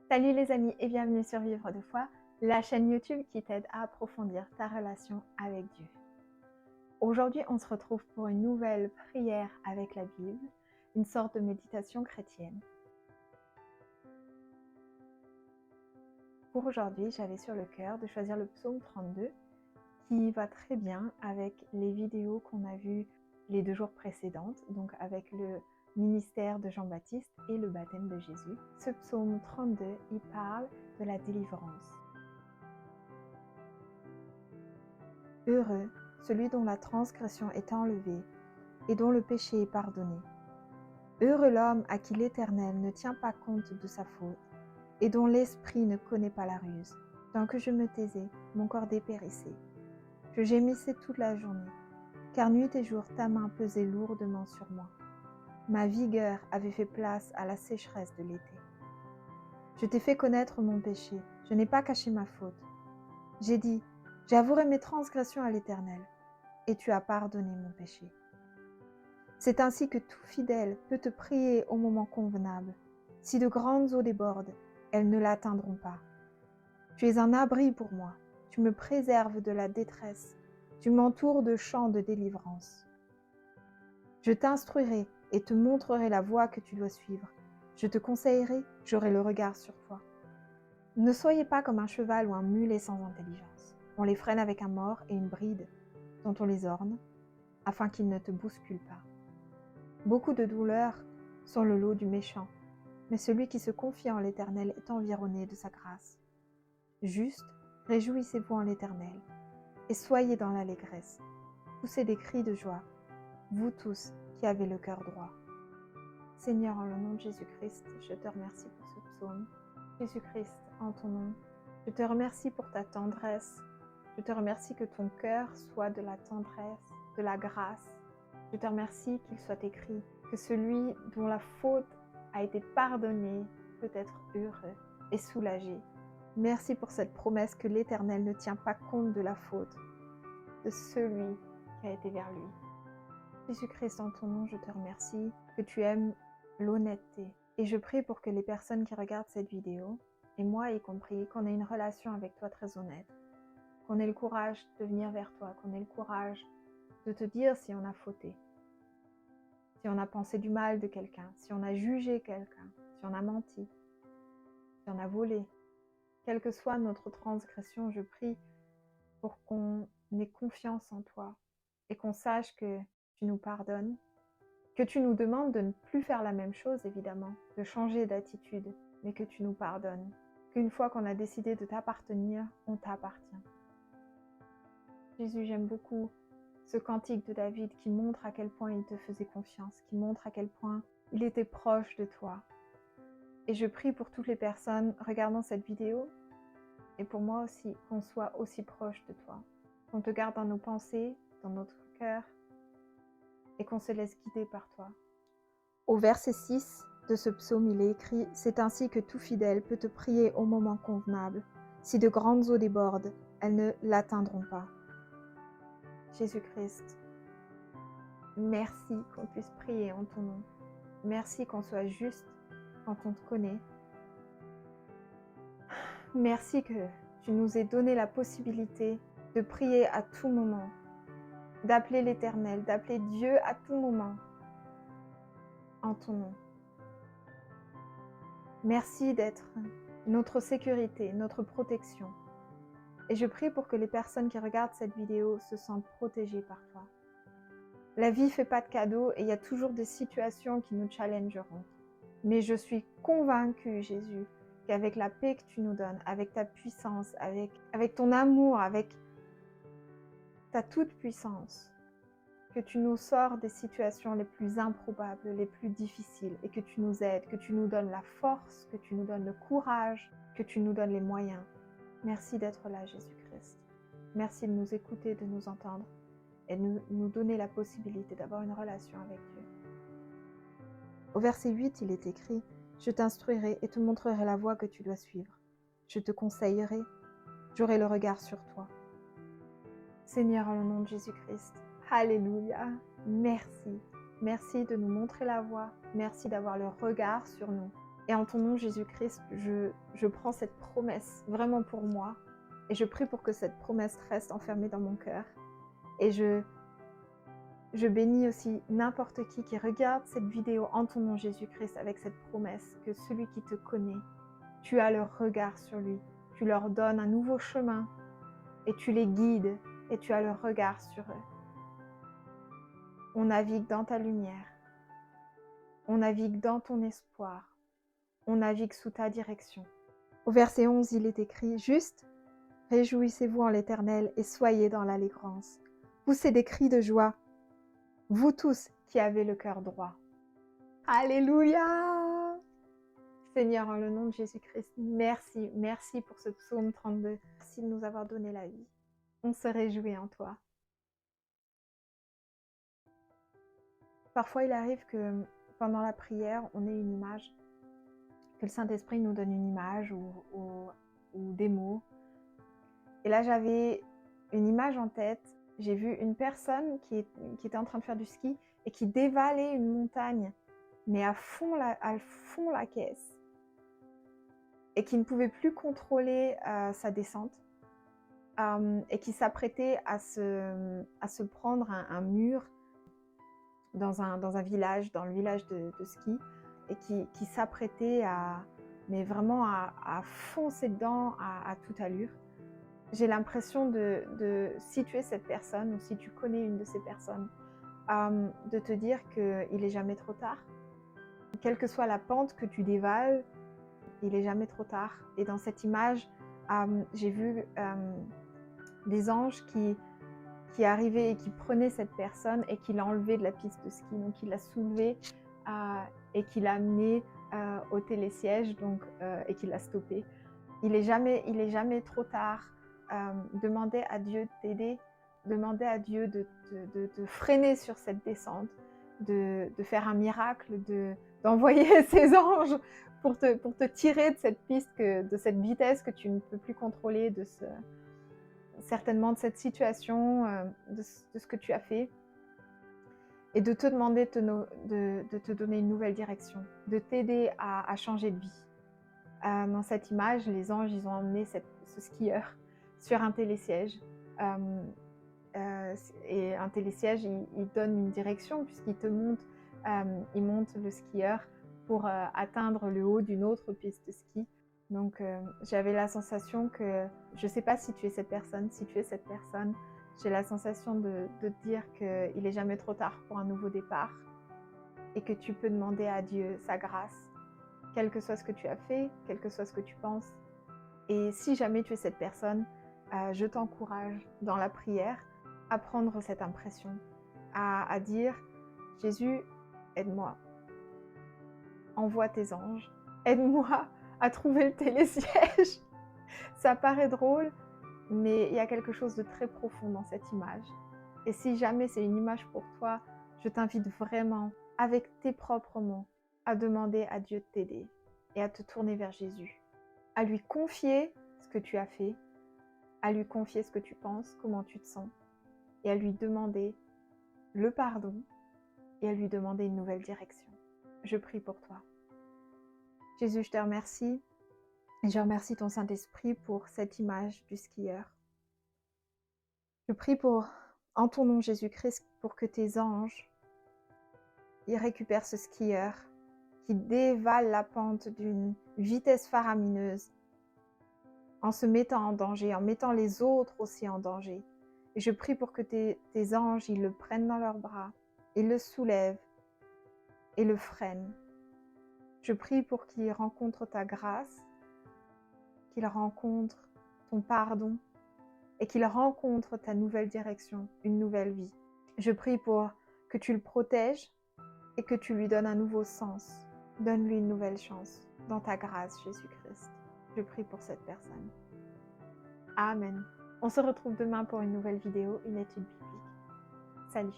Salut les amis et bienvenue sur Vivre de foi, la chaîne YouTube qui t'aide à approfondir ta relation avec Dieu. Aujourd'hui, on se retrouve pour une nouvelle prière avec la Bible, une sorte de méditation chrétienne. Pour aujourd'hui, j'avais sur le cœur de choisir le psaume 32 qui va très bien avec les vidéos qu'on a vues les 2 jours précédentes, donc avec le ministère de Jean-Baptiste et le baptême de Jésus. Ce psaume 32, il parle de la délivrance. Heureux celui dont la transgression est enlevée et dont le péché est pardonné. Heureux l'homme à qui l'Éternel ne tient pas compte de sa faute et dont l'esprit ne connaît pas la ruse. Tant que je me taisais, mon corps dépérissait. Je gémissais toute la journée, car nuit et jour ta main pesait lourdement sur moi. Ma vigueur avait fait place à la sécheresse de l'été. Je t'ai fait connaître mon péché, je n'ai pas caché ma faute. J'ai dit, j'avouerai mes transgressions à l'Éternel, et tu as pardonné mon péché. C'est ainsi que tout fidèle peut te prier au moment convenable. Si de grandes eaux débordent, elles ne l'atteindront pas. Tu es un abri pour moi, tu me préserves de la détresse, tu m'entoures de chants de délivrance. Je t'instruirai et te montrerai la voie que tu dois suivre. Je te conseillerai, j'aurai le regard sur toi. Ne soyez pas comme un cheval ou un mulet sans intelligence. On les freine avec un mors et une bride, dont on les orne, afin qu'ils ne te bousculent pas. Beaucoup de douleurs sont le lot du méchant, mais celui qui se confie en l'Éternel est environné de sa grâce. Juste, réjouissez-vous en l'Éternel, et soyez dans l'allégresse. Poussez des cris de joie, vous tous qui avez le cœur droit. Seigneur, en le nom de Jésus-Christ, je te remercie pour ce psaume. Jésus-Christ, en ton nom, je te remercie pour ta tendresse. Je te remercie que ton cœur soit de la tendresse, de la grâce. Je te remercie qu'il soit écrit que celui dont la faute a été pardonnée peut être heureux et soulagé. Merci pour cette promesse que l'Éternel ne tient pas compte de la faute de celui qui a été vers lui. Jésus-Christ, en ton nom, je te remercie que tu aimes l'honnêteté. Et je prie pour que les personnes qui regardent cette vidéo, et moi y compris, qu'on ait une relation avec toi très honnête. Qu'on ait le courage de venir vers toi, qu'on ait le courage de te dire si on a fauté. Si on a pensé du mal de quelqu'un, si on a jugé quelqu'un, si on a menti, si on a volé. Quelle que soit notre transgression, je prie pour qu'on ait confiance en toi et qu'on sache que tu nous pardonnes, que tu nous demandes de ne plus faire la même chose évidemment, de changer d'attitude, mais que tu nous pardonnes, qu'une fois qu'on a décidé de t'appartenir, on t'appartient. Jésus, j'aime beaucoup ce cantique de David qui montre à quel point il te faisait confiance, qui montre à quel point il était proche de toi. Et je prie pour toutes les personnes regardant cette vidéo, et pour moi aussi, qu'on soit aussi proche de toi, qu'on te garde dans nos pensées, dans notre cœur, et qu'on se laisse guider par toi. Au verset 6 de ce psaume, il est écrit « C'est ainsi que tout fidèle peut te prier au moment convenable. Si de grandes eaux débordent, elles ne l'atteindront pas. » Jésus-Christ, merci qu'on puisse prier en ton nom. Merci qu'on soit juste quand on te connaît. Merci que tu nous aies donné la possibilité de prier à tout moment, d'appeler l'Éternel, d'appeler Dieu à tout moment en ton nom. Merci d'être notre sécurité, notre protection. Et je prie pour que les personnes qui regardent cette vidéo se sentent protégées par toi. La vie ne fait pas de cadeaux et il y a toujours des situations qui nous challengeront. Mais je suis convaincue, Jésus, qu'avec la paix que tu nous donnes, avec ta puissance, avec ton amour, avec ta toute-puissance, que tu nous sors des situations les plus improbables, les plus difficiles, et que tu nous aides, que tu nous donnes la force, que tu nous donnes le courage, que tu nous donnes les moyens. Merci d'être là, Jésus-Christ. Merci de nous écouter, de nous entendre, et de nous donner la possibilité d'avoir une relation avec Dieu. Au verset 8, il est écrit « Je t'instruirai et te montrerai la voie que tu dois suivre. Je te conseillerai, j'aurai le regard sur toi. » Seigneur, en le nom de Jésus-Christ, alléluia, merci. Merci de nous montrer la voie, merci d'avoir le regard sur nous. Et en ton nom, Jésus-Christ, je prends cette promesse vraiment pour moi. Et je prie pour que cette promesse reste enfermée dans mon cœur. Et je bénis aussi n'importe qui regarde cette vidéo en ton nom, Jésus-Christ, avec cette promesse que celui qui te connaît, tu as leur regard sur lui. Tu leur donnes un nouveau chemin et tu les guides et tu as leur regard sur eux. On navigue dans ta lumière. On navigue dans ton espoir. On navigue sous ta direction. Au verset 11, il est écrit « Juste, réjouissez-vous en l'Éternel et soyez dans l'allégrance. Poussez des cris de joie, vous tous qui avez le cœur droit. » Alléluia! Seigneur, en le nom de Jésus-Christ, merci, merci pour ce psaume 32. Merci de nous avoir donné la vie. On se réjouit en toi. Parfois, il arrive que pendant la prière, on ait une image, que le Saint-Esprit nous donne une image ou des mots. Et là, j'avais une image en tête. J'ai vu une personne qui était en train de faire du ski et qui dévalait une montagne, mais à fond la caisse. Et qui ne pouvait plus contrôler sa descente. Et qui s'apprêtait à se prendre un mur dans un village, dans le village de ski, et qui s'apprêtait mais vraiment à foncer dedans à toute allure. J'ai l'impression de situer cette personne, ou si tu connais une de ces personnes, de te dire qu'il n'est jamais trop tard. Quelle que soit la pente que tu dévales, il n'est jamais trop tard. Et dans cette image, j'ai vu des anges qui arrivaient et qui prenaient cette personne et qui l'enlevaient de la piste de ski. Donc il l'a soulevée et qui l'a amenée au télésiège et qui l'a stoppée. Il est jamais trop tard. Demandez à Dieu de t'aider, demandez à Dieu de freiner sur cette descente, de faire un miracle, d'envoyer ses anges pour te tirer de cette piste, de cette vitesse que tu ne peux plus contrôler, certainement de cette situation, de ce que tu as fait, et de te demander de te donner une nouvelle direction, de t'aider à changer de vie. Dans cette image, les anges, ils ont emmené ce skieur sur un télésiège. Et un télésiège, il donne une direction puisqu'il il monte le skieur pour atteindre le haut d'une autre piste de ski. Donc j'avais la sensation que, je ne sais pas si tu es cette personne, j'ai la sensation de te dire qu'il n'est jamais trop tard pour un nouveau départ et que tu peux demander à Dieu sa grâce, quel que soit ce que tu as fait, quel que soit ce que tu penses. Et si jamais tu es cette personne, je t'encourage dans la prière à prendre cette impression, à dire « Jésus, aide-moi, envoie tes anges, aide-moi à trouver le télésiège. » Ça paraît drôle, mais il y a quelque chose de très profond dans cette image. Et si jamais c'est une image pour toi, je t'invite vraiment, avec tes propres mots, à demander à Dieu de t'aider et à te tourner vers Jésus, à lui confier ce que tu as fait, à lui confier ce que tu penses, comment tu te sens, et à lui demander le pardon et à lui demander une nouvelle direction. Je prie pour toi. Jésus, je te remercie et je remercie ton Saint-Esprit pour cette image du skieur. Je prie en ton nom Jésus-Christ, pour que tes anges y récupèrent ce skieur qui dévale la pente d'une vitesse faramineuse en se mettant en danger, en mettant les autres aussi en danger. Et je prie pour que tes anges, ils le prennent dans leurs bras, ils le soulèvent et le freinent. Je prie pour qu'il rencontre ta grâce, qu'il rencontre ton pardon et qu'il rencontre ta nouvelle direction, une nouvelle vie. Je prie pour que tu le protèges et que tu lui donnes un nouveau sens. Donne-lui une nouvelle chance dans ta grâce, Jésus-Christ. Je prie pour cette personne. Amen. On se retrouve demain pour une nouvelle vidéo, une étude biblique. Salut.